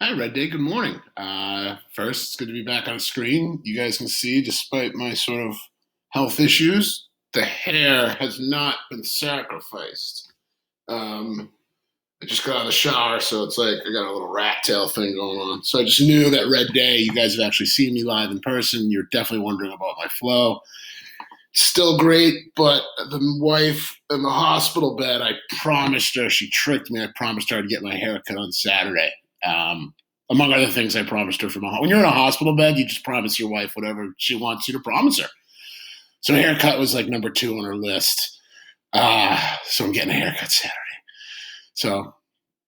Hi, Red Day. Good morning. First, it's good to be back on screen. You guys can see, despite my sort of health issues, the hair has not been sacrificed. Um, I just got out of the shower, so it's like I got a little rat tail thing going on. So I just knew that Red Day, you guys have actually seen me live in person. You're definitely wondering about my flow. Still great, but the wife in the hospital bed, I promised her, she tricked me. I promised her I'd get my hair cut on Saturday. Um, Among other things, I promised her from when you're in a hospital bed, you just promise your wife whatever she wants you to promise her. So a haircut was like number two on her list. So I'm getting a haircut Saturday. So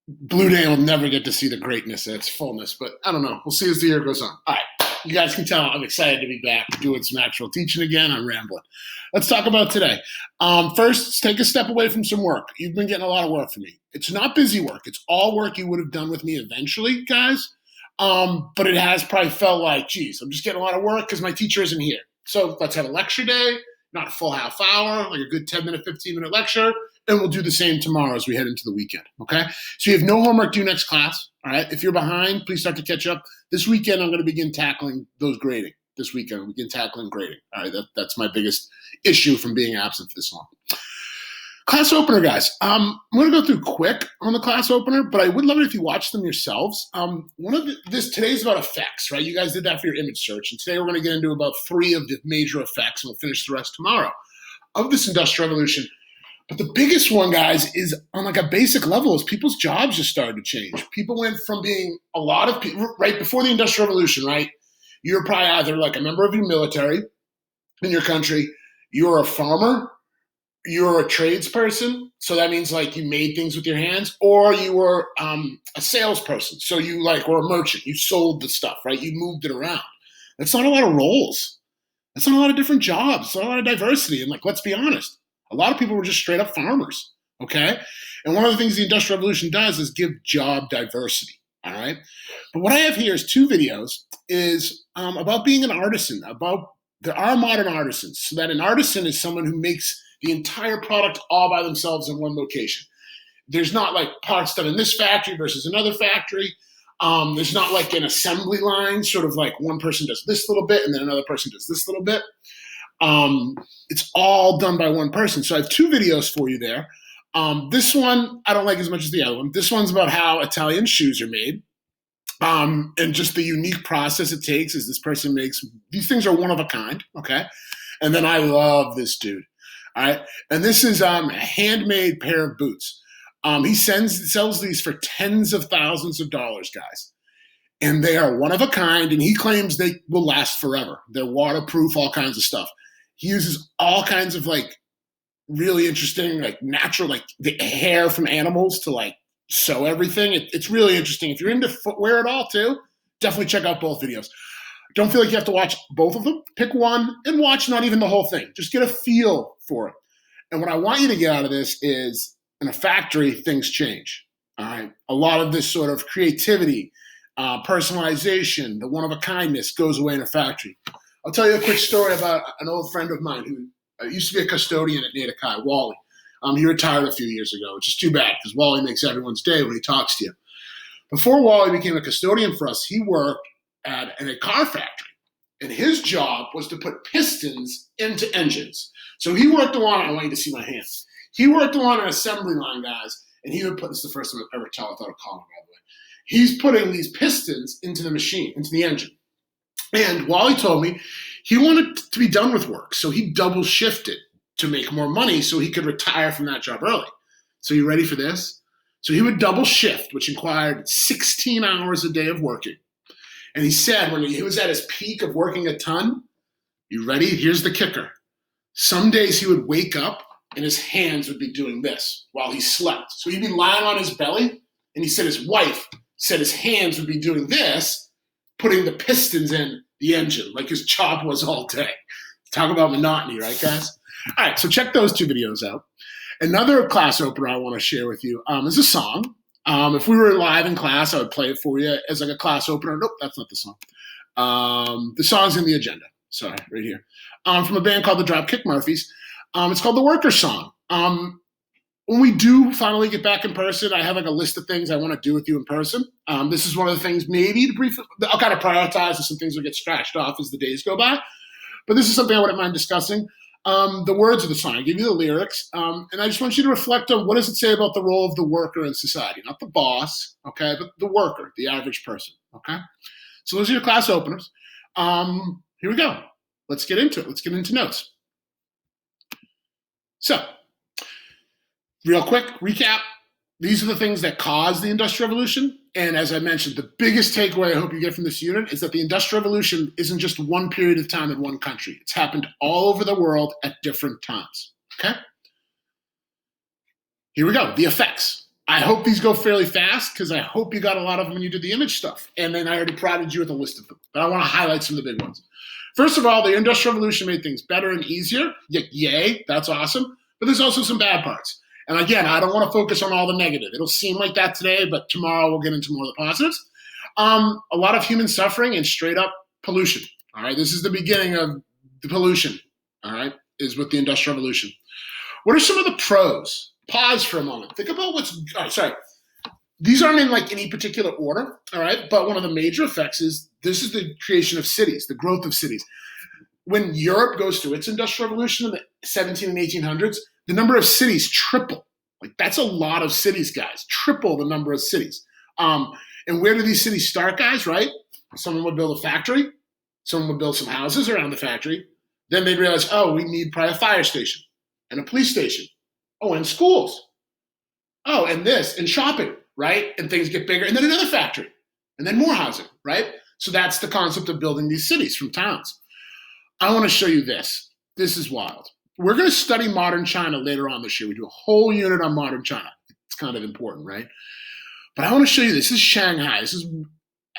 Blue Day will never get to see the greatness of its fullness, but I don't know. We'll see as the year goes on. All right. You guys can tell I'm excited to be back doing some actual teaching again. I'm rambling. Let's talk about today. First, let's take a step away from some work. You've been getting a lot of work from me. It's not busy work. It's all work you would have done with me eventually, guys. But it has probably felt like, geez, I'm just getting a lot of work because my teacher isn't here. So let's have a lecture day, not a full half hour, like a good 10-minute, 15-minute lecture. And we'll do the same tomorrow as we head into the weekend, okay? So you have no homework due next class, all right? If you're behind, please start to catch up. This weekend, I'm going to begin tackling those grading. This weekend, I'll begin tackling grading, all right? That's my biggest issue from being absent for this long. Class opener, guys. I'm going to go through quick on the class opener, but I would love it if you watch them yourselves. Today's about effects, right? You guys did that for your image search, and today we're going to get into about 3 of the major effects, and we'll finish the rest tomorrow of this Industrial Revolution. But the biggest one, guys, is on like a basic level is people's jobs just started to change. People went from being a lot of people, right before the Industrial Revolution, right? You're probably either like a member of your military in your country, you're a farmer, you're a tradesperson, so that means like you made things with your hands, or you were a salesperson, so you like were a merchant, you sold the stuff, right? You moved it around. That's not a lot of roles. That's not a lot of different jobs. It's not a lot of diversity. And like, let's be honest, a lot of people were just straight up farmers, okay? And one of the things the Industrial Revolution does is give job diversity, all right? But what I have here is 2 videos is about being an artisan, about there are modern artisans. So that an artisan is someone who makes the entire product all by themselves in one location. There's not like parts done in this factory versus another factory. There's not like an assembly line, sort of like one person does this little bit and then another person does this little bit. It's all done by one person. So I have 2 videos for you there. This one I don't like as much as the other one. This one's about how Italian shoes are made. And just the unique process it takes is this person makes, these things are one of a kind, okay? And then I love this dude, all right? And this is a handmade pair of boots. He sells these for tens of thousands of dollars, guys. And they are one of a kind, and he claims they will last forever. They're waterproof, all kinds of stuff. He uses all kinds of like really interesting, like natural, like the hair from animals to like sew everything. It's really interesting. If you're into footwear at all too, definitely check out both videos. Don't feel like you have to watch both of them. Pick one and watch not even the whole thing. Just get a feel for it. And what I want you to get out of this is in a factory, things change. All right. A lot of this sort of creativity, personalization, the one of a kindness goes away in a factory. I'll tell you a quick story about an old friend of mine who used to be a custodian at Natikai, Wally. He retired a few years ago, which is too bad because Wally makes everyone's day when he talks to you. Before Wally became a custodian for us, he worked in a car factory. And his job was to put pistons into engines. So he worked along, I want you to see my hands. He worked along an assembly line, guys, and he would put, this is the first time I've ever tell without a collar, by the way. He's putting these pistons into the machine, into the engine. And Wally told me he wanted to be done with work, so he double shifted to make more money so he could retire from that job early. So you ready for this? So he would double shift, which required 16 hours a day of working. And he said when he was at his peak of working a ton, you ready? Here's the kicker. Some days he would wake up and his hands would be doing this while he slept. So he'd be lying on his belly, and he said his wife said his hands would be doing this, putting the pistons in the engine like his job was all day. Talk about monotony, right, guys? All right, so check those 2 videos out. Another class opener I want to share with you is a song. If we were live in class, I would play it for you as like a class opener. Nope, that's not the song. The song's in the agenda. Sorry, right here. From a band called the Dropkick Murphys. It's called The Worker Song. when we do finally get back in person, I have like a list of things I want to do with you in person. This is one of the things maybe to briefly, I'll kind of prioritize, and some things will get scratched off as the days go by. But this is something I wouldn't mind discussing. The words of the song, I give you the lyrics, and I just want you to reflect on what does it say about the role of the worker in society, not the boss, okay, but the worker, the average person, okay? So those are your class openers. Here we go. Let's get into it. Let's get into notes. So, real quick recap. These are the things that caused the Industrial Revolution. And as I mentioned, the biggest takeaway I hope you get from this unit is that the Industrial Revolution isn't just one period of time in one country. It's happened all over the world at different times. Okay? Here we go. The effects. I hope these go fairly fast because I hope you got a lot of them when you did the image stuff. And then I already provided you with a list of them. But I want to highlight some of the big ones. First of all, the Industrial Revolution made things better and easier. Yay, that's awesome. But there's also some bad parts. And again, I don't want to focus on all the negative. It'll seem like that today, but tomorrow we'll get into more of the positives. A lot of human suffering and straight up pollution. All right, this is the beginning of the pollution. All right, is with the Industrial Revolution. What are some of the pros? Pause for a moment. Think about what's. Sorry, these aren't in like any particular order. All right, but one of the major effects is this is the creation of cities, the growth of cities. When Europe goes through its Industrial Revolution in the 17 and 1800s, the number of cities triple. Like that's a lot of cities, guys. Triple the number of cities. And where do these cities start, guys? Right? Someone would build a factory. Someone would build some houses around the factory. Then they'd realize, oh, we need probably a fire station and a police station. Oh, and schools. Oh, and this and shopping, right? And things get bigger. And then another factory, and then more housing, right? So that's the concept of building these cities from towns. I want to show you this. This is wild. We're going to study modern China later on this year. We do a whole unit on modern China. It's kind of important, right? But I want to show you this. This is Shanghai.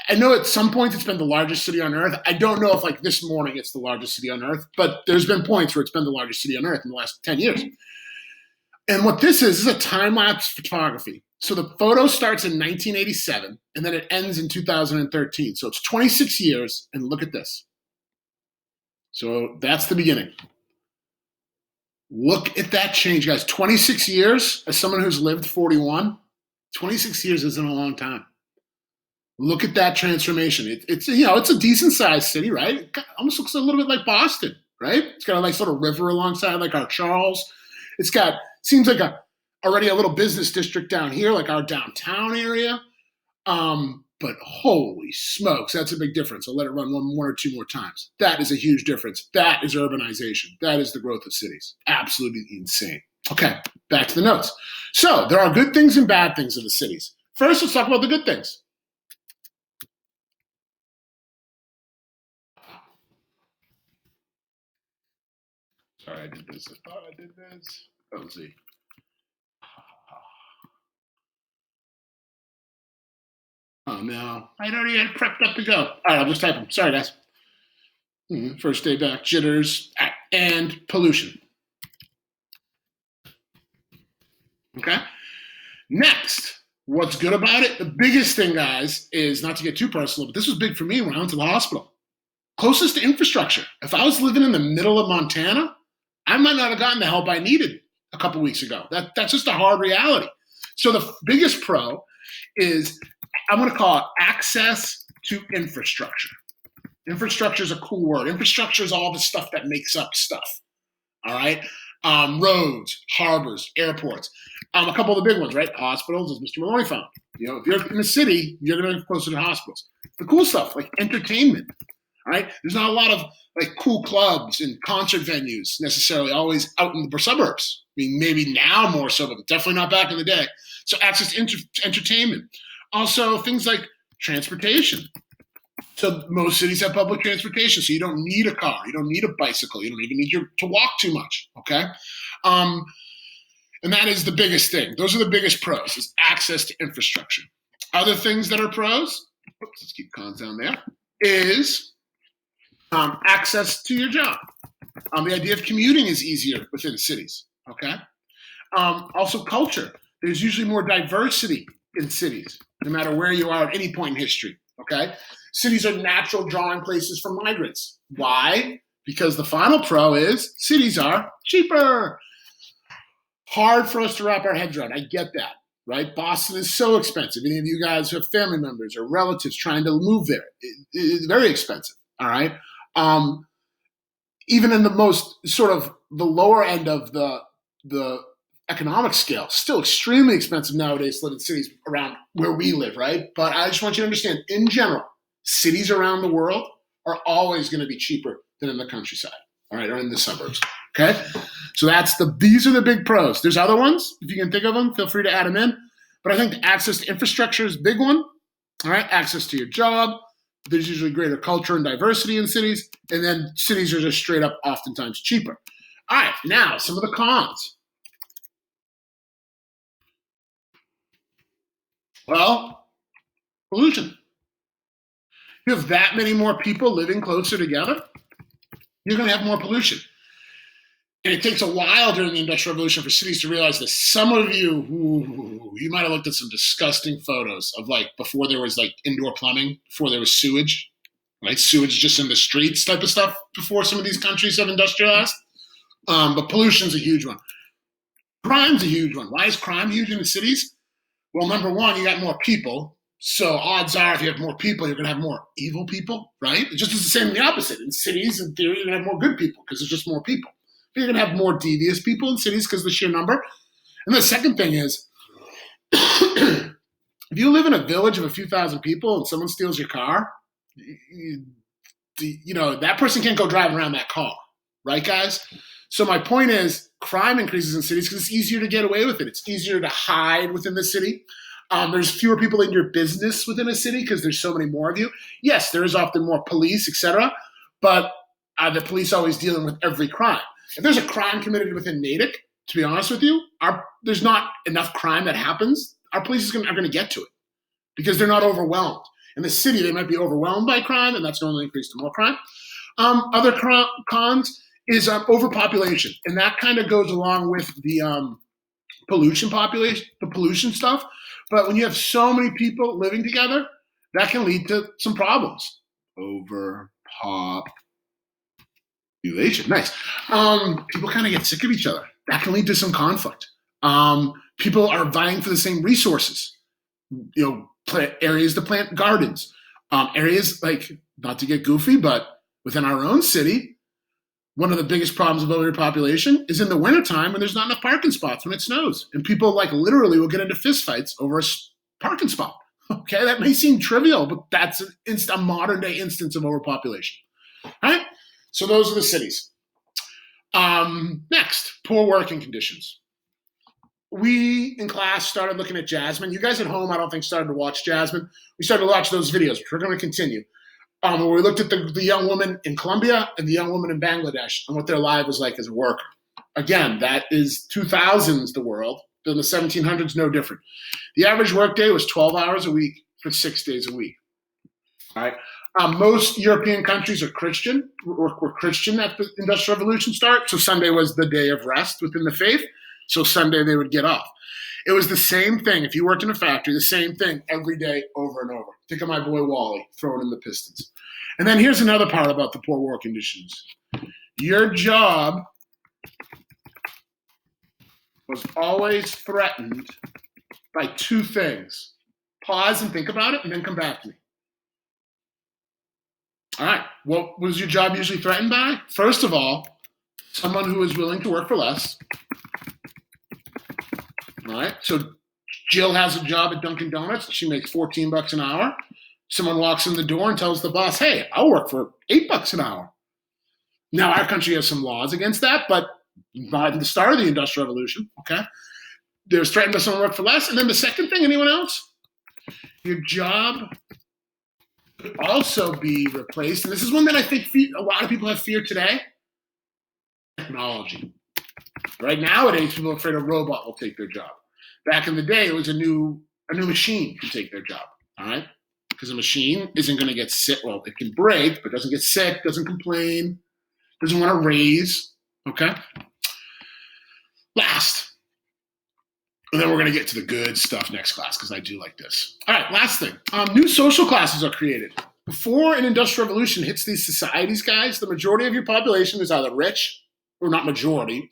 I know at some point it's been the largest city on earth. I don't know if like this morning it's the largest city on earth, but there's been points where it's been the largest city on earth in the last 10 years. And what this is a time-lapse photography. So the photo starts in 1987 and then it ends in 2013. So it's 26 years, and look at this. So that's the beginning. Look at that change, guys. 26 years, as someone who's lived 41, 26 years isn't a long time. Look at that transformation. It's a decent sized city, right? It almost looks a little bit like Boston, right? It's got a nice little river alongside, like our Charles. Seems like already a little business district down here, like our downtown area. But holy smokes, that's a big difference. I'll let it run one or two more times. That is a huge difference. That is urbanization. That is the growth of cities. Absolutely insane. Okay, back to the notes. So there are good things and bad things in the cities. First, let's talk about the good things. Sorry, I did this. I thought I did this. Let's see. Oh, no. I'd already had prepped up to go. All right, I'll just type them. Sorry, guys. First day back, jitters, and pollution. Okay? Next, what's good about it? The biggest thing, guys, is not to get too personal, but this was big for me when I went to the hospital. Closest to infrastructure. If I was living in the middle of Montana, I might not have gotten the help I needed a couple weeks ago. That's just a hard reality. So the biggest pro is I'm going to call it access to infrastructure. Infrastructure is a cool word. Infrastructure is all the stuff that makes up stuff. All right? Roads, harbors, airports. A couple of the big ones, right? Hospitals, as Mr. Maloney found. If you're in the city, you're going to be closer to hospitals. The cool stuff, like entertainment. All right? There's not a lot of like cool clubs and concert venues necessarily always out in the suburbs. I mean, maybe now more so, but definitely not back in the day. So access to entertainment. Also, things like transportation. So most cities have public transportation, so you don't need a car. You don't need a bicycle. You don't even need to walk too much, okay? And that is the biggest thing. Those are the biggest pros, is access to infrastructure. Other things that are pros, let's keep cons down there, is access to your job. The idea of commuting is easier within cities, okay? Also culture. There's usually more diversity in cities, no matter where you are at any point in history, okay? Cities are natural drawing places for migrants. Why? Because the final pro is cities are cheaper. Hard for us to wrap our heads around. I get that, right? Boston is so expensive. Any of you guys who have family members or relatives trying to move there, it's very expensive, all right? Even in the most sort of the lower end of the economic scale, still extremely expensive nowadays to live in cities around where we live, right? But I just want you to understand, in general, cities around the world are always going to be cheaper than in the countryside, all right, or in the suburbs, okay? So these are the big pros. There's other ones. If you can think of them, feel free to add them in. But I think the access to infrastructure is a big one, all right? Access to your job. There's usually greater culture and diversity in cities. And then cities are just straight up oftentimes cheaper. All right, now some of the cons. Well, pollution. You have that many more people living closer together, you're going to have more pollution. And it takes a while during the Industrial Revolution for cities to realize this. Some of you might have looked at some disgusting photos of like before there was like indoor plumbing, before there was sewage, right? Sewage just in the streets type of stuff before some of these countries have industrialized. But pollution's a huge one. Crime's a huge one. Why is crime huge in the cities? Well, number one, you got more people. So odds are if you have more people, you're going to have more evil people, right? It just is the same in the opposite. In cities, in theory, you're going to have more good people because there's just more people. You're going to have more devious people in cities because of the sheer number. And the second thing is, if you live in a village of a few thousand people and someone steals your car, that person can't go driving around that car, right, guys? So my point is, crime increases in cities because it's easier to get away with it. It's easier to hide within the city. There's fewer people in your business within a city because there's so many more of you. Yes, there is often more police, etc., but the police are always dealing with every crime. If there's a crime committed within Natick, to be honest with you, there's not enough crime that happens. Our police are going to get to it because they're not overwhelmed. In the city, they might be overwhelmed by crime, and that's going to increase to more crime. Other cons is overpopulation, and that kind of goes along with the pollution stuff. But when you have so many people living together, that can lead to some problems. Overpopulation. Nice. People kind of get sick of each other. That can lead to some conflict. People are vying for the same resources. Areas to plant gardens. Areas like, not to get goofy, but within our own city, one of the biggest problems of overpopulation is in the wintertime when there's not enough parking spots when it snows. And people like literally will get into fistfights over a parking spot. Okay, that may seem trivial, but that's a modern day instance of overpopulation. All right, so those are the cities. Next, poor working conditions. We in class started looking at Jasmine. You guys at home, I don't think, started to watch Jasmine. We started to watch those videos, which we're going to continue. Where we looked at the young woman in Colombia and the young woman in Bangladesh and what their life was like as a worker. Again, that is 2000s the world. In the 1700s, no different. The average workday was 12 hours a week for 6 days a week. All right. Most European countries are Christian, were Christian at the Industrial Revolution start. So Sunday was the day of rest within the faith. So Sunday they would get off. It was the same thing. If you worked in a factory, the same thing every day over and over. Think of my boy Wally throwing in the Pistons. And then here's another part about the poor work conditions. Your job was always threatened by two things. Pause and think about it and then come back to me. All right. What was your job usually threatened by? First of all, someone who is willing to work for less. All right. So Jill has a job at Dunkin' Donuts. She makes $14 an hour. Someone walks in the door and tells the boss, hey, I'll work for $8 an hour. Now, our country has some laws against that, but not at the start of the Industrial Revolution, okay? There's threatened by someone work for less. And then the second thing, anyone else? Your job could also be replaced. And this is one that I think a lot of people have fear today. Technology. Right nowadays, people are afraid a robot will take their job. Back in the day, it was a new machine could take their job, all right? Because a machine isn't going to get sick. Well, it can break, but doesn't get sick, doesn't complain, doesn't want to raise, okay? Last. And then we're going to get to the good stuff next class because I do like this. All right, last thing. New social classes are created. Before an industrial revolution hits these societies, guys, the majority of your population is either rich, or not majority,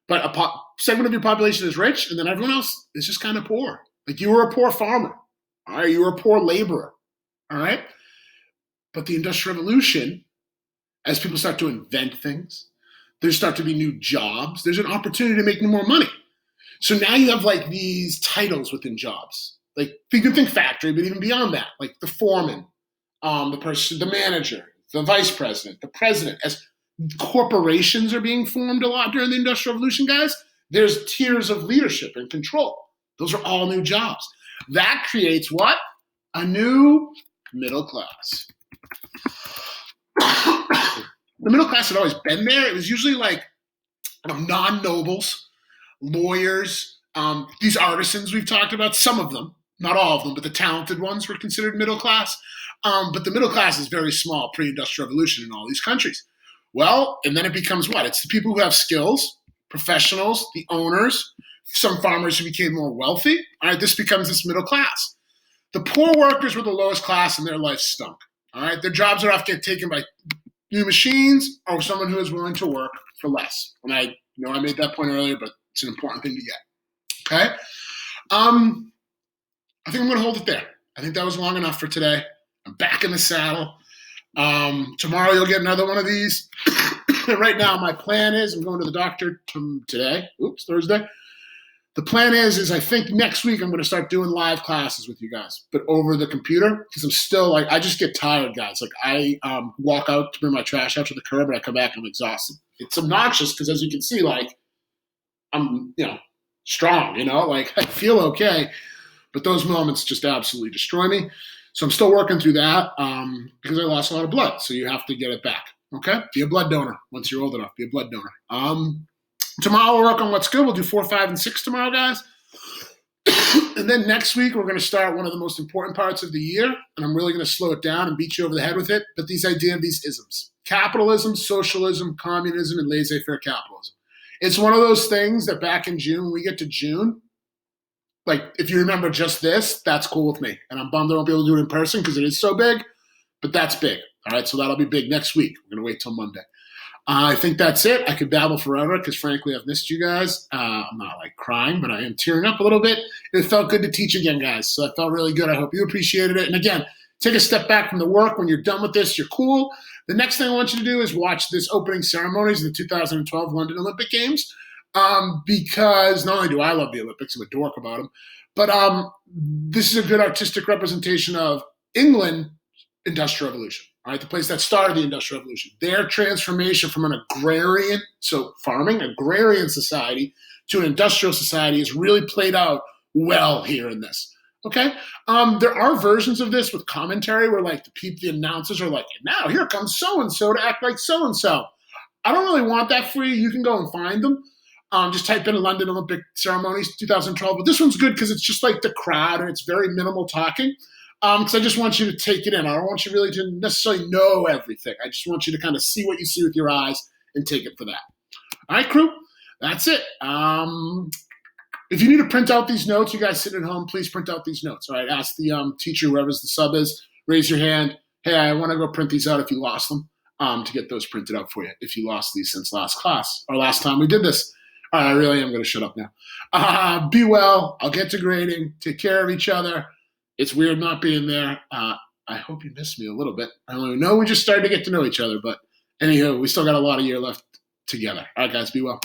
but segment of your population is rich, and then everyone else is just kind of poor. Like you were a poor farmer, all right? You were a poor laborer, all right? But the Industrial Revolution, as people start to invent things, there start to be new jobs. There's an opportunity to make more money. So now you have like these titles within jobs. Like you can think factory, but even beyond that, like the foreman, the person, the manager, the vice president, the president. As corporations are being formed a lot during the Industrial Revolution, guys, there's tiers of leadership and control. Those are all new jobs. That creates what? A new middle class. The middle class had always been there. It was usually like non-nobles, lawyers, these artisans we've talked about, some of them, not all of them, but the talented ones were considered middle class. But the middle class is very small pre-industrial revolution in all these countries. Well, and then it becomes what? It's the people who have skills, professionals, the owners, some farmers who became more wealthy. All right, this becomes this middle class. The poor workers were the lowest class and their life stunk. All right, their jobs are often taken by new machines or someone who is willing to work for less. And I know I made that point earlier, but it's an important thing to get. Okay? I think I'm going to hold it there. I think that was long enough for today. I'm back in the saddle. Tomorrow you'll get another one of these. Right now, my plan is I'm going to the doctor today. Thursday. The plan is I think next week I'm going to start doing live classes with you guys, but over the computer, because I'm still like, I just get tired, guys. Like I walk out to bring my trash out to the curb and I come back and I'm exhausted. It's obnoxious because as you can see, like I'm, strong, like I feel okay, but those moments just absolutely destroy me. So I'm still working through that because I lost a lot of blood. So you have to get it back. Okay? Be a blood donor once you're old enough. Be a blood donor. Tomorrow we'll work on what's good. We'll do 4, 5, and 6 tomorrow, guys. And then next week we're going to start one of the most important parts of the year, and I'm really going to slow it down and beat you over the head with it. But these isms: capitalism, socialism, communism, and laissez-faire capitalism. It's one of those things that back in June, when we get to June, like if you remember just this, that's cool with me. And I'm bummed I won't be able to do it in person because it is so big, but that's big. All right, so that'll be big next week. We're going to wait till Monday. I think that's it. I could babble forever because, frankly, I've missed you guys. I'm not like crying, but I am tearing up a little bit. It felt good to teach again, guys. So that felt really good. I hope you appreciated it. And again, take a step back from the work. When you're done with this, you're cool. The next thing I want you to do is watch this opening ceremonies of the 2012 London Olympic Games because not only do I love the Olympics, I'm a dork about them, but this is a good artistic representation of England Industrial Revolution. All right, the place that started the Industrial Revolution. Their transformation from an agrarian, so farming, agrarian society to an industrial society is really played out well here in this. Okay? There are versions of this with commentary where like the announcers are like, now here comes so-and-so to act like so-and-so. I don't really want that for you. You can go and find them. Just type in London Olympic Ceremonies 2012. But this one's good because it's just like the crowd and it's very minimal talking. Because I just want you to take it in. I don't want you really to necessarily know everything. I just want you to kind of see what you see with your eyes and take it for that. All right, crew? That's it. If you need to print out these notes, you guys sitting at home, please print out these notes. All right, ask the teacher, whoever's the sub is, raise your hand. Hey, I want to go print these out if you lost them to get those printed out for you if you lost these since last class or last time we did this. All right, I really am going to shut up now. Be well. I'll get to grading. Take care of each other. It's weird not being there. I hope you missed me a little bit. I don't know. We just started to get to know each other, but anywho, we still got a lot of year left together. All right, guys, be well.